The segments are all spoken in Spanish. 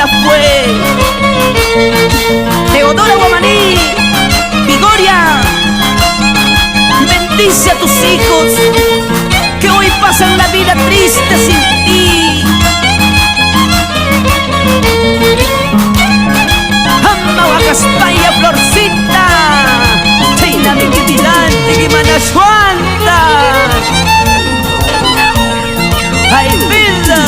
ya fue. Teodora Guamaní, Vigoria, bendice a tus hijos que hoy pasan la vida triste sin ti. Amma Huacaspaya, Florcita, China mi vigilante que manachuanta. Ay, vida.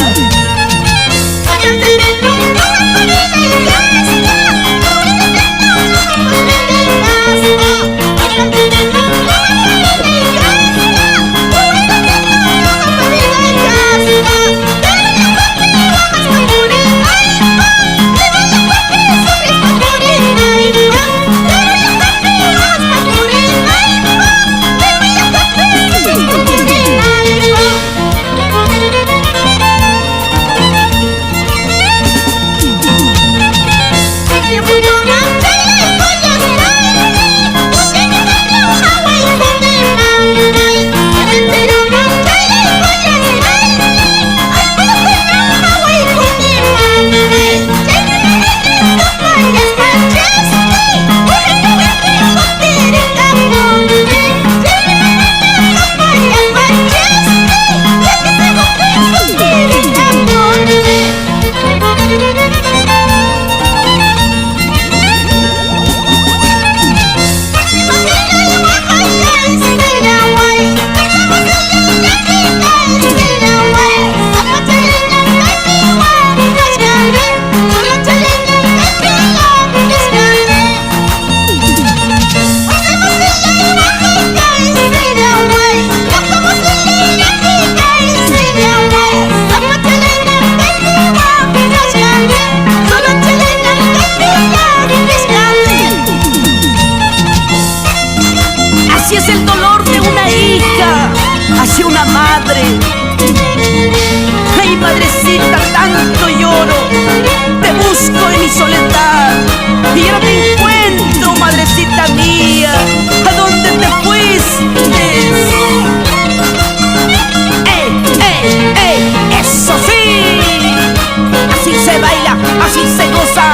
Así es el dolor de una hija hacia una madre. Ay, madrecita, tanto lloro, te busco en mi soledad y ya no te encuentro, madrecita mía. ¿A dónde te fuiste? ¡Eso sí! Así se baila, así se goza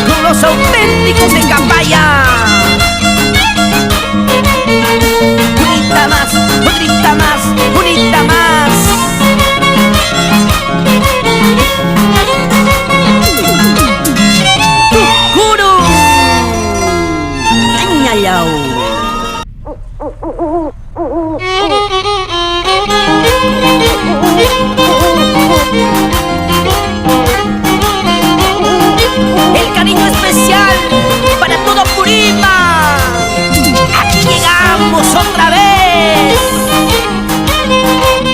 con los auténticos de Cambaya. Bonita más, bonita más. Juro. Añayao. El cariño especial para todo Purima. Aquí llegamos otra vez.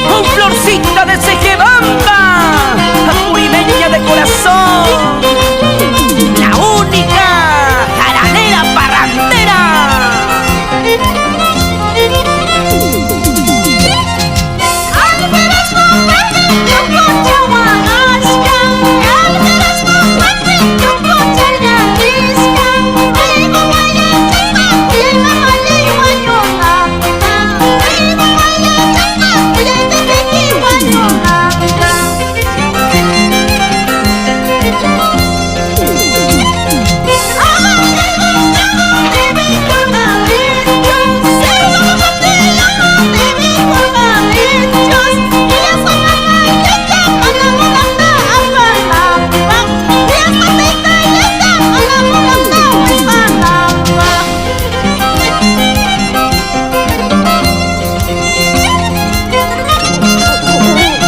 Con Florcita de Cejebamba, apurimeña de corazón, la única jaranera parrandera.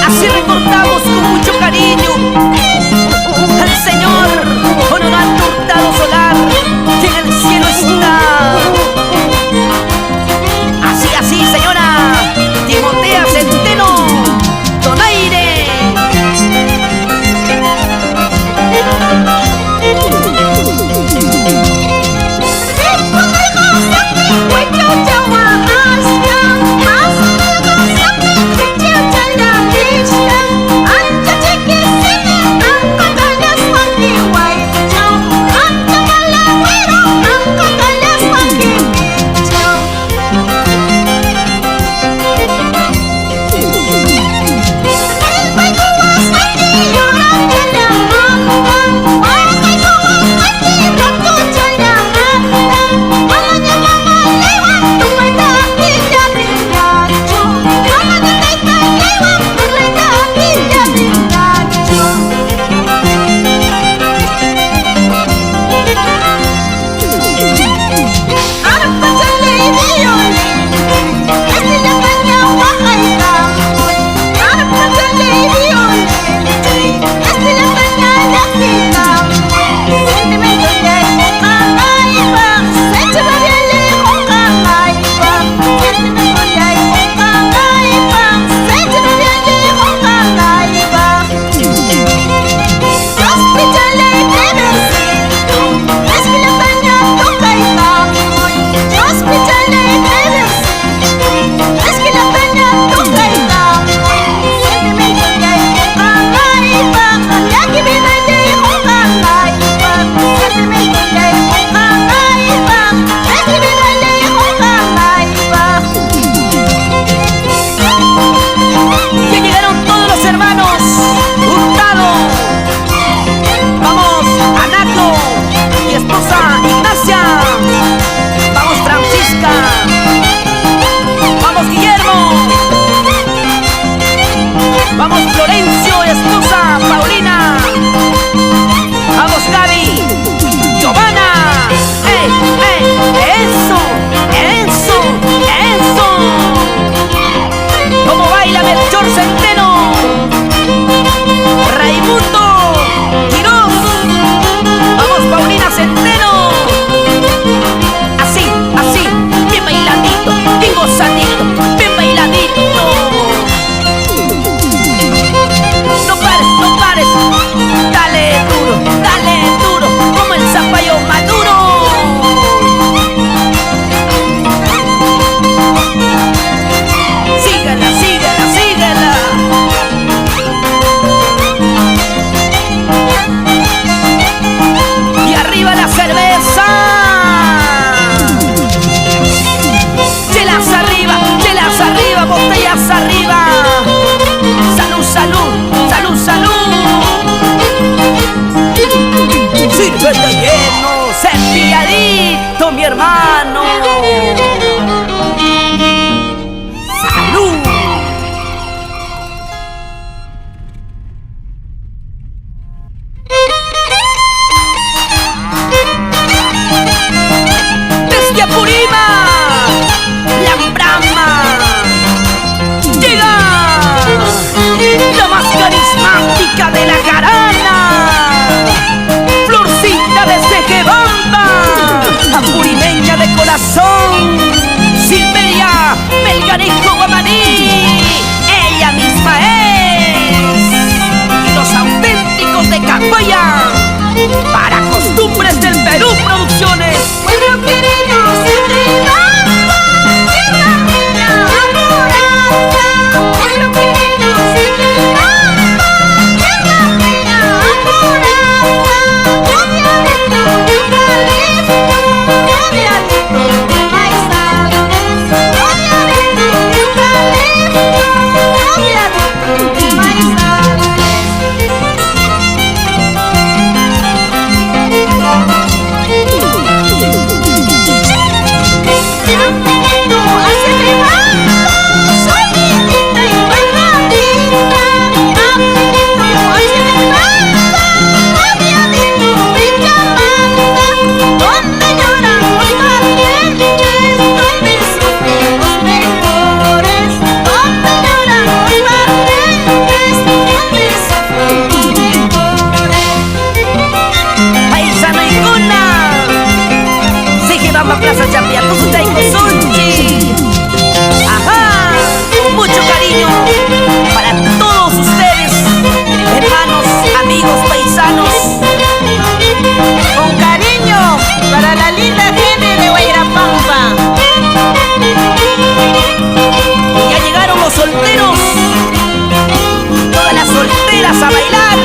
Así recordamos con mucho cariño al Señor Yo estoy lleno, cepilladito, mi hermano. ¡Salud! Desde Apurima, la Brahma, llega la más carismática de la jarana, Florcita de Cejebamba, apurimeña de corazón, Silveria Melgarejo Guamaní, ella misma es. Los auténticos de Camboya, para Costumbres del Perú Producciones. Pueblo querido, Cejebamba, tierra mía amorosa. Pueblo querido, Cejebamba, tierra mía amorosa. Rodeadito de eucalipto, rodeadito de maizales, rodeadito de eucalipto, rodeadito de maizales. Plaza Chapiato, Sutaiko, Sunchi. Ajá, mucho cariño para todos ustedes, hermanos, amigos, paisanos. Con cariño para la linda gente de Huayrapampa. Ya llegaron los solteros, todas las solteras a bailar.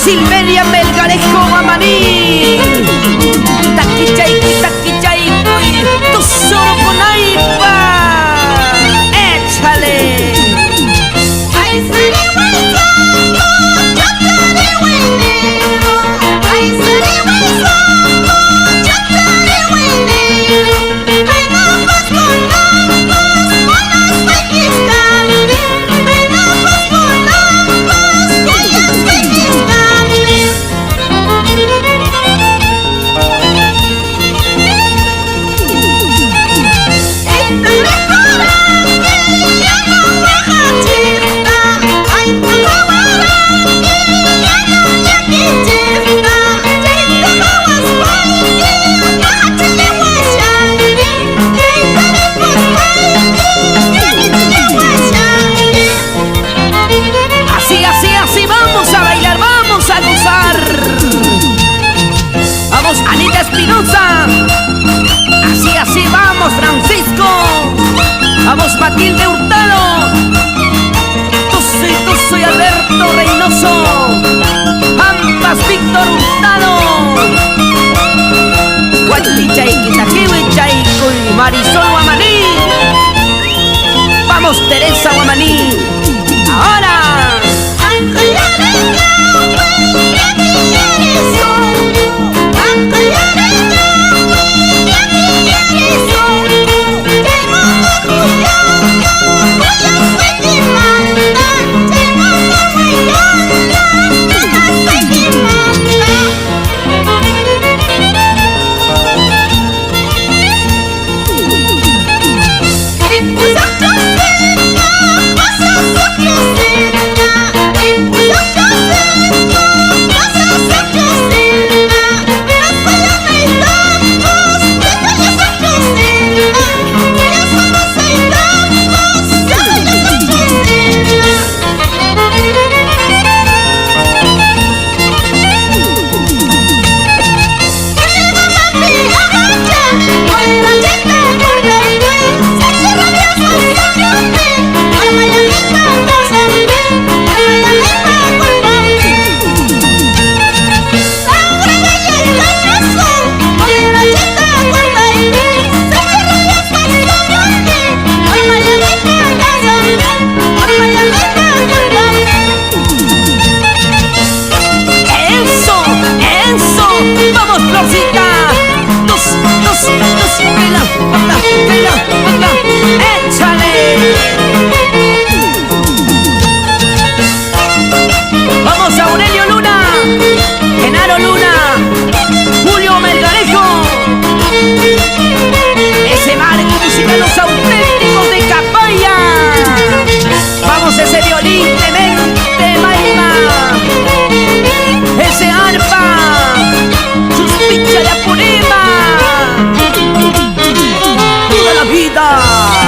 Silveria Melgarejo Guamaní, Taquichaiqui, taquichaiqui, tu solo con aipa, échale. Ay, sari hueso, yo te haré huenero. Ay, sari hueso, yo te haré huenero. Ay, ambos con ambos, con las paquistas. Ay, ambos con ambos. Espinosa. Así vamos, Francisco. Vamos, Matilde Hurtado. Tú soy Alberto Reynoso. Pampas, Víctor Hurtado. Chaico y Marisol Guamaní. Vamos, Teresa Guamaní. Ahora. Ese violín Clemente Maima, ese arpa, sus pichas de Apurema, toda la vida.